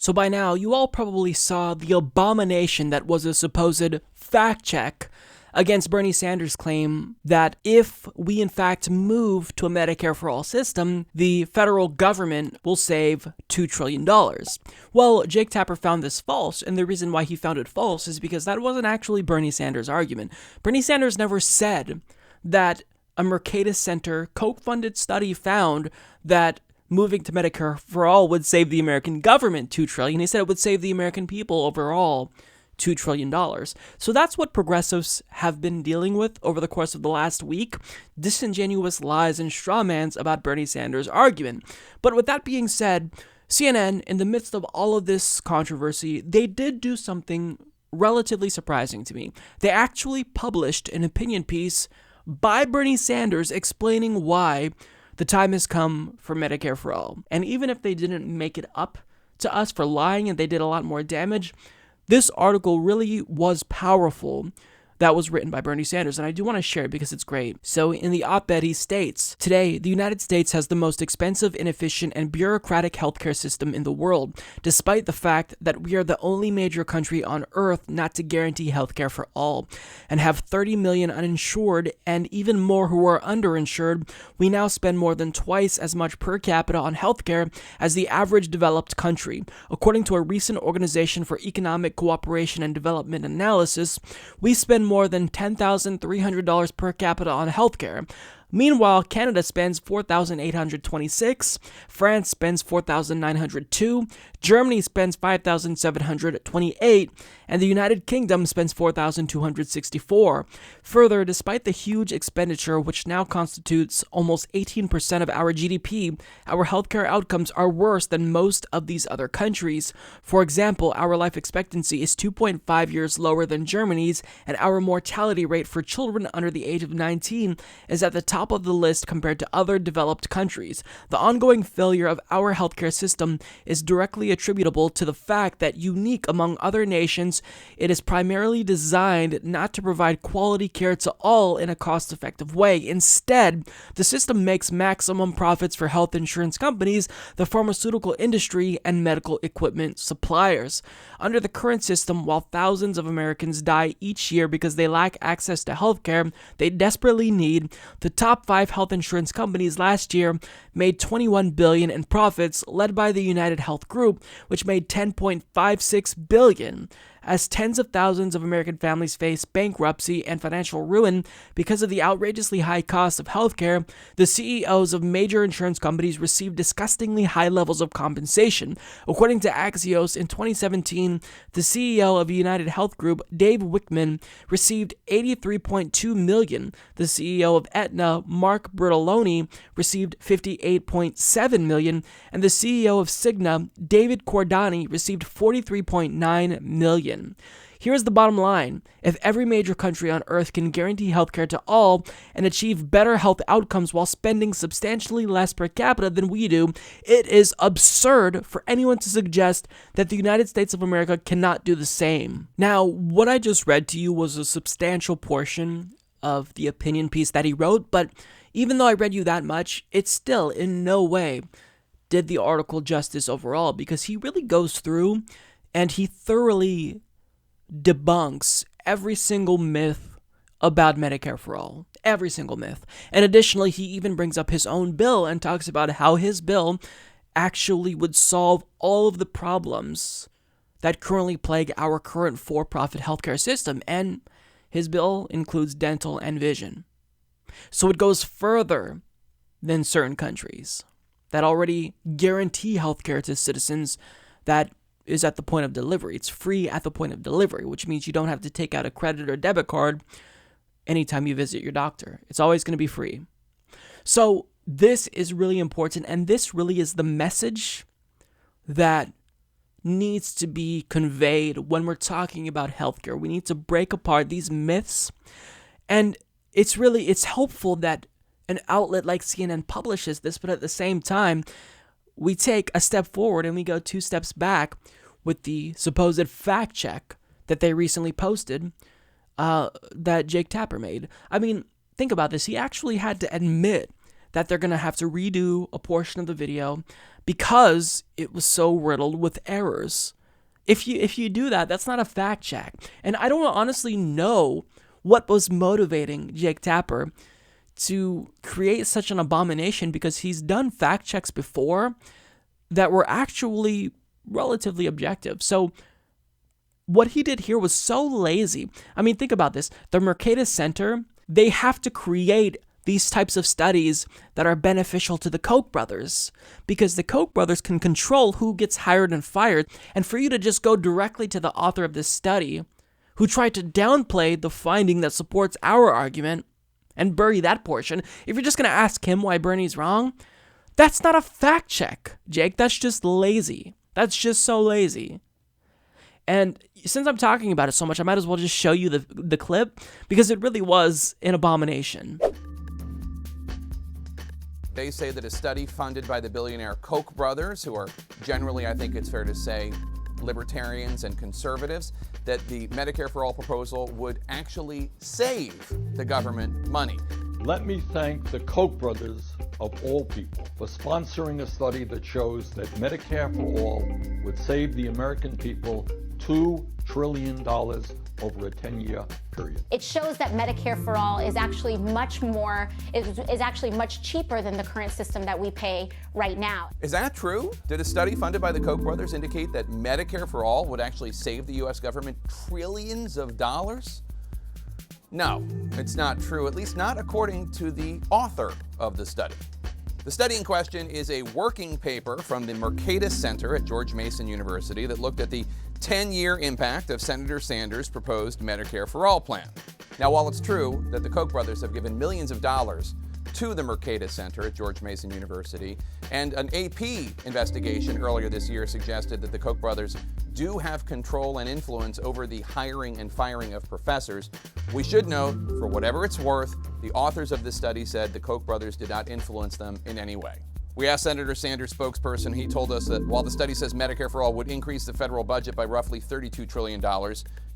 So by now, you all probably saw the abomination that was a supposed fact check against Bernie Sanders' claim that if we in fact move to a Medicare for all system, the federal government will save $2 trillion. Well, Jake Tapper found this false, and the reason why he found it false is because that wasn't actually Bernie Sanders' argument. Bernie Sanders never said that a Mercatus Center Koch-funded study found that moving to Medicare for all would save the American government $2 trillion. He said it would save the American people overall $2 trillion. So that's what progressives have been dealing with over the course of the last week. Disingenuous lies and strawmans about Bernie Sanders' argument. But with that being said, CNN, in the midst of all of this controversy, they did do something relatively surprising to me. They actually published an opinion piece by Bernie Sanders explaining why the time has come for Medicare for all. And even if they didn't make it up to us for lying and they did a lot more damage, this article really was powerful that was written by Bernie Sanders, and I do want to share it because it's great. So in the op-ed, he states, "Today, the United States has the most expensive, inefficient, and bureaucratic healthcare system in the world, despite the fact that we are the only major country on earth not to guarantee healthcare for all, and have 30 million uninsured and even more who are underinsured. We now spend more than twice as much per capita on healthcare as the average developed country. According to a recent Organization for Economic Cooperation and Development analysis, we spend more than $10,300 per capita on healthcare. Meanwhile, Canada spends $4,826, France spends $4,902, Germany spends $5,728, and the United Kingdom spends $4,264. Further, despite the huge expenditure, which now constitutes almost 18% of our GDP, our healthcare outcomes are worse than most of these other countries. For example, our life expectancy is 2.5 years lower than Germany's, and our mortality rate for children under the age of 19 is at the top of the list compared to other developed countries. The ongoing failure of our healthcare system is directly attributable to the fact that, unique among other nations, it is primarily designed not to provide quality care to all in a cost-effective way. Instead, the system makes maximum profits for health insurance companies, the pharmaceutical industry, and medical equipment suppliers. Under the current system, while thousands of Americans die each year because they lack access to healthcare they desperately need, the top 5 health insurance companies last year made $21 billion in profits, led by the United Health Group, which made $10.56 billion. As tens of thousands of American families face bankruptcy and financial ruin because of the outrageously high cost of healthcare, the CEOs of major insurance companies receive disgustingly high levels of compensation. According to Axios, in 2017, the CEO of United Health Group, Dave Wickman, received $83.2 million. The CEO of Aetna, Mark Bertoloni, received $58.7 million, and the CEO of Cigna, David Cordani, received $43.9 million. Here's the bottom line. If every major country on earth can guarantee healthcare to all and achieve better health outcomes while spending substantially less per capita than we do, it is absurd for anyone to suggest that the United States of America cannot do the same. Now, what I just read to you was a substantial portion of the opinion piece that he wrote, but even though I read you that much, it still in no way did the article justice overall, because he really goes through and he thoroughly debunks every single myth about Medicare for all. Every single myth. And additionally, he even brings up his own bill and talks about how his bill actually would solve all of the problems that currently plague our current for-profit healthcare system. And his bill includes dental and vision. So it goes further than certain countries that already guarantee healthcare to citizens that is at the point of delivery. It's free at the point of delivery, which means you don't have to take out a credit or debit card anytime you visit your doctor. It's always going to be free. So this is really important, and this really is the message that needs to be conveyed when we're talking about healthcare. We need to break apart these myths, and it's helpful that an outlet like CNN publishes this, but at the same time, we take a step forward and we go 2 steps back with the supposed fact check that they recently posted that Jake Tapper made. I mean, think about this. He actually had to admit that they're going to have to redo a portion of the video because it was so riddled with errors. If you do that, that's not a fact check. And I don't honestly know what was motivating Jake Tapper to create such an abomination, because he's done fact checks before that were actually relatively objective. So what he did here was so lazy. I mean, think about this. The Mercatus Center, they have to create these types of studies that are beneficial to the Koch brothers, because the Koch brothers can control who gets hired and fired. And for you to just go directly to the author of this study, who tried to downplay the finding that supports our argument and bury that portion, if you're just going to ask him why Bernie's wrong, that's not a fact check, Jake. That's just lazy. That's just so lazy. And since I'm talking about it so much, I might as well just show you the clip, because it really was an abomination. They say that a study funded by the billionaire Koch brothers, who are generally, I think it's fair to say, libertarians and conservatives, that the Medicare for All proposal would actually save the government money. Let me thank the Koch brothers, of all people, for sponsoring a study that shows that Medicare for All would save the American people $2 trillion over a 10-year period. It shows that Medicare for All is actually much cheaper than the current system that we pay right now. Is that true? Did a study funded by the Koch brothers indicate that Medicare for All would actually save the U.S. government trillions of dollars? No, it's not true, at least not according to the author of the study. The study in question is a working paper from the Mercatus Center at George Mason University that looked at the 10-year impact of Senator Sanders' proposed Medicare for All plan. Now, while it's true that the Koch brothers have given millions of dollars to the Mercatus Center at George Mason University, and an AP investigation earlier this year suggested that the Koch brothers do have control and influence over the hiring and firing of professors, we should note, for whatever it's worth, the authors of this study said the Koch brothers did not influence them in any way. We asked Senator Sanders' spokesperson. He told us that while the study says Medicare for All would increase the federal budget by roughly $32 trillion,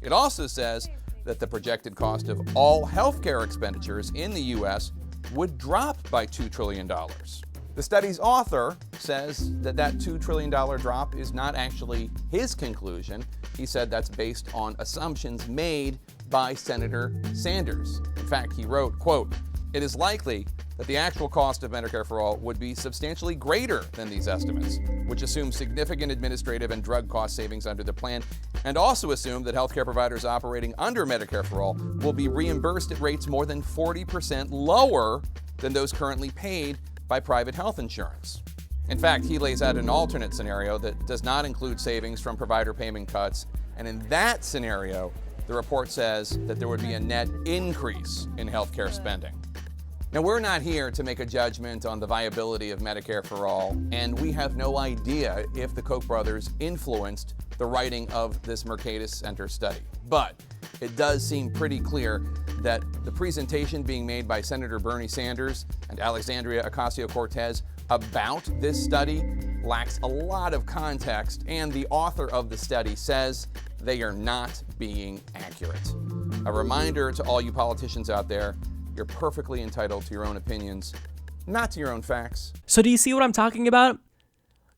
it also says that the projected cost of all healthcare expenditures in the U.S. would drop by $2 trillion. The study's author says that $2 trillion drop is not actually his conclusion. He said that's based on assumptions made by Senator Sanders. In fact, he wrote, quote, "It is likely that the actual cost of Medicare for All would be substantially greater than these estimates, which assume significant administrative and drug cost savings under the plan, and also assume that healthcare providers operating under Medicare for All will be reimbursed at rates more than 40% lower than those currently paid by private health insurance." In fact, he lays out an alternate scenario that does not include savings from provider payment cuts, and in that scenario, the report says that there would be a net increase in healthcare spending. Now, we're not here to make a judgment on the viability of Medicare for All, and we have no idea if the Koch brothers influenced the writing of this Mercatus Center study. But it does seem pretty clear that the presentation being made by Senator Bernie Sanders and Alexandria Ocasio-Cortez about this study lacks a lot of context, and the author of the study says they are not being accurate. A reminder to all you politicians out there, you're perfectly entitled to your own opinions, not to your own facts. So do you see what I'm talking about?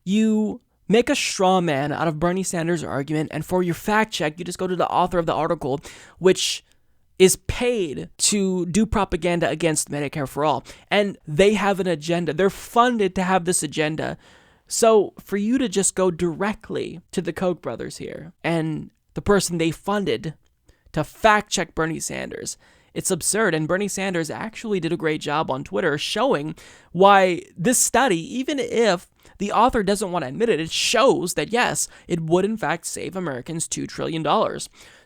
You make a straw man out of Bernie Sanders' argument, and for your fact check, you just go to the author of the article, which is paid to do propaganda against Medicare for All. And they have an agenda. They're funded to have this agenda. So for you to just go directly to the Koch brothers here and the person they funded to fact check Bernie Sanders, it's absurd. And Bernie Sanders actually did a great job on Twitter showing why this study, even if the author doesn't want to admit it, it shows that yes, it would in fact save Americans $2 trillion.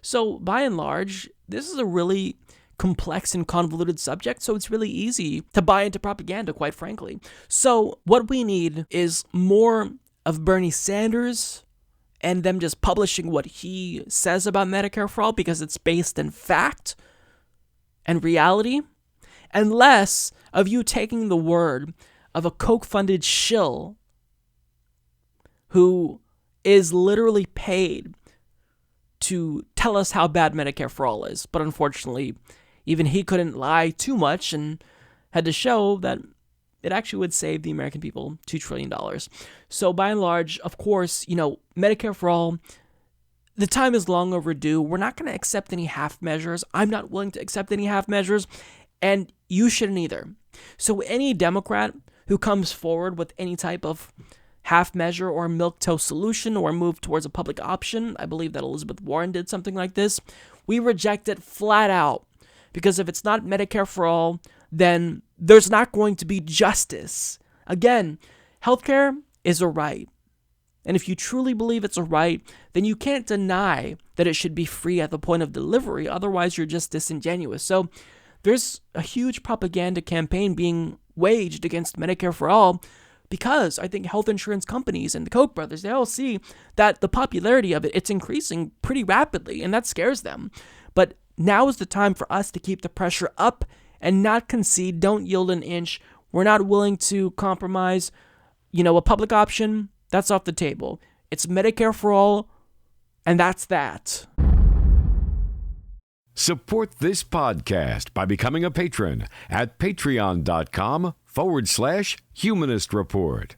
So by and large, this is a really complex and convoluted subject, so it's really easy to buy into propaganda, quite frankly. So what we need is more of Bernie Sanders and them just publishing what he says about Medicare for All because it's based in fact and reality, and less of you taking the word of a Koch-funded shill who is literally paid to tell us how bad Medicare for All is. But unfortunately, even he couldn't lie too much and had to show that it actually would save the American people $2 trillion. So by and large, of course, Medicare for all, the time is long overdue. We're not going to accept any half measures. I'm not willing to accept any half measures, and you shouldn't either. So any Democrat who comes forward with any type of half measure or milquetoast solution or move towards a public option, I believe that Elizabeth Warren did something like this, we reject it flat out. Because if it's not Medicare for all, then there's not going to be justice. Again, healthcare is a right. And if you truly believe it's a right, then you can't deny that it should be free at the point of delivery. Otherwise, you're just disingenuous. So there's a huge propaganda campaign being waged against Medicare for all because I think health insurance companies and the Koch brothers, they all see that the popularity of it's increasing pretty rapidly, and that scares them. But now is the time for us to keep the pressure up and not concede. Don't yield an inch. We're not willing to compromise. A public option, that's off the table. It's Medicare for all, and that's that. Support this podcast by becoming a patron at patreon.com/Humanist Report.